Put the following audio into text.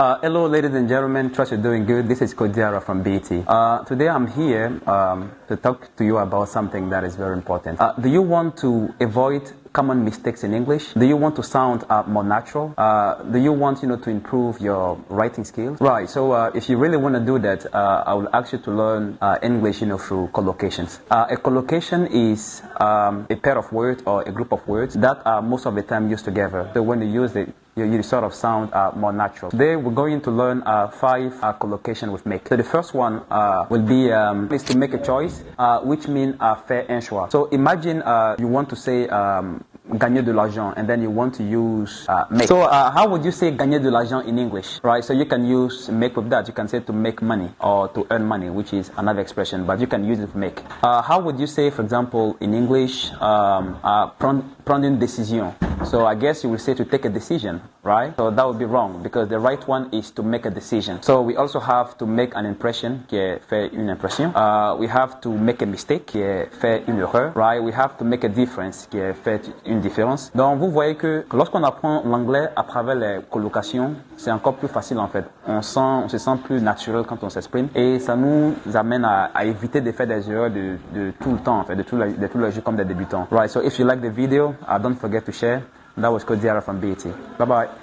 Hello, ladies and gentlemen. Trust you're doing good. This is Diarra from BT. Today I'm here to talk to you about something that is very important. Do you want to avoid common mistakes in English? Do you want to sound more natural? Do you want to improve your writing skills? Right. So if you really want to do that, I will ask you to learn English through collocations. A collocation is a pair of words or a group of words that are most of the time used together. So when you use it, you sort of sound more natural. Today we're going to learn 5 collocations with make. So the first one will be is to make a choice, which means faire un choix. So imagine you want to say gagner de l'argent, and then you want to use make. So how would you say gagner de l'argent in English, right? So you can use make with that. You can say to make money or to earn money, which is another expression, but you can use it with make. How would you say, for example, in English, prendre une décision? So I guess you will say to take a decision, right? So that would be wrong, because the right one is to make a decision. So we also have to make an impression, qui est faire une impression. We have to make a mistake, qui est faire une erreur, right? We have to make a difference, qui est faire une différence. Donc vous voyez que lorsqu'on apprend l'anglais à travers les collocations, c'est encore plus facile en fait. On se sent plus naturel quand on s'exprime, et ça nous amène à éviter de faire des erreurs de tout le temps en fait, de tout le jeu comme des débutants. Right, so if you like the video, don't forget to share. That was Diarra from BT. Bye bye.